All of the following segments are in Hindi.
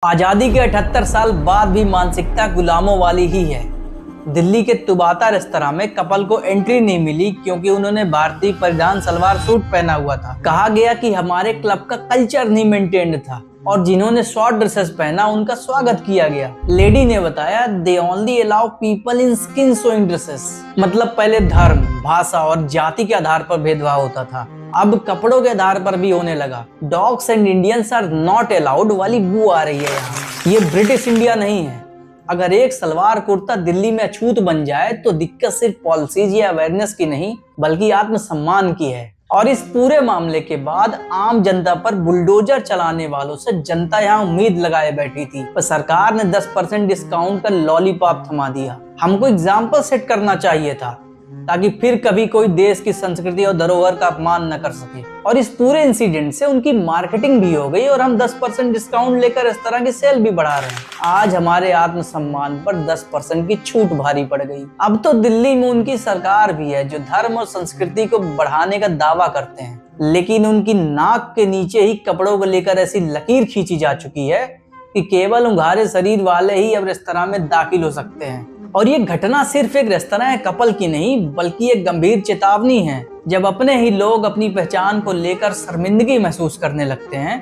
आजादी के 78 साल बाद भी मानसिकता गुलामों वाली ही है। दिल्ली के तुबाता रेस्तरां में कपल को एंट्री नहीं मिली क्योंकि उन्होंने भारतीय परिधान सलवार सूट पहना हुआ था। कहा गया कि हमारे क्लब का कल्चर नहीं मेंटेन्ड था और जिन्होंने शॉर्ट ड्रेसेस पहना उनका स्वागत किया गया। लेडी ने बताया, they only allow people in skin showing dresses. मतलब पहले धर्म, भाषा और जाति के आधार पर भेदभाव होता था, अब कपड़ों के आधार पर भी होने लगा। Dogs and Indians are not allowed वाली बू आ रही है यहाँ। ये ब्रिटिश इंडिया नहीं है। अगर एक सलवार कुर्ता दिल्ली में अछूत बन जाए तो दिक्कत सिर्फ पॉलिसीज या अवेयरनेस की नहीं बल्कि आत्मसम्मान की है। और इस पूरे मामले के बाद आम जनता पर बुलडोजर चलाने वालों से जनता यहाँ उम्मीद लगाए बैठी थी, पर सरकार ने 10% डिस्काउंट का लॉलीपॉप थमा दिया। हमको एग्जाम्पल सेट करना चाहिए था ताकि फिर कभी कोई देश की संस्कृति और धरोहर का अपमान न कर सके। और इस पूरे इंसिडेंट से उनकी मार्केटिंग भी हो गई और हम 10% डिस्काउंट लेकर इस तरह की सेल भी बढ़ा रहे हैं। आज हमारे आत्मसम्मान पर 10% की छूट भारी पड़ गई। अब तो दिल्ली में उनकी सरकार भी है जो धर्म और संस्कृति को बढ़ाने का दावा करते हैं, लेकिन उनकी नाक के नीचे ही कपड़ों को लेकर ऐसी लकीर खींची जा चुकी है कि केवल उंघारे शरीर वाले ही अब रेस्तरां में दाखिल हो सकते हैं। और ये घटना सिर्फ एक रेस्तरां या कपल की नहीं बल्कि एक गंभीर चेतावनी है। जब अपने ही लोग अपनी पहचान को लेकर शर्मिंदगी महसूस करने लगते हैं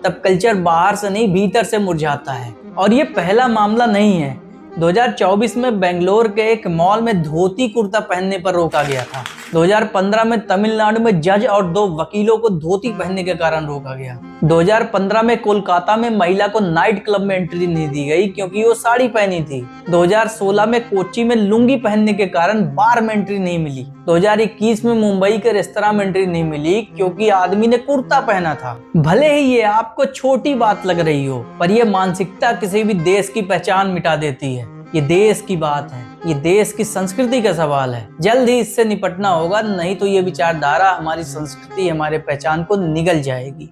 तब कल्चर बाहर से नहीं भीतर से मुरझाता है। और ये पहला मामला नहीं है। 2024 में बेंगलोर के एक मॉल में धोती कुर्ता पहनने पर रोका गया था। 2015 में तमिलनाडु में जज और 2 वकीलों को धोती पहनने के कारण रोका गया। 2015 में कोलकाता में महिला को नाइट क्लब में एंट्री नहीं दी गई क्योंकि वो साड़ी पहनी थी। 2016 में कोच्चि में लुंगी पहनने के कारण बार में एंट्री नहीं मिली। 2021 में मुंबई के रेस्तरां में एंट्री नहीं मिली क्योंकि आदमी ने कुर्ता पहना था। भले ही ये आपको छोटी बात लग रही हो, पर यह मानसिकता किसी भी देश की पहचान मिटा देती है। ये देश की बात है, ये देश की संस्कृति का सवाल है। जल्द ही इससे निपटना होगा, नहीं तो ये विचारधारा हमारी संस्कृति, हमारे पहचान को निगल जाएगी।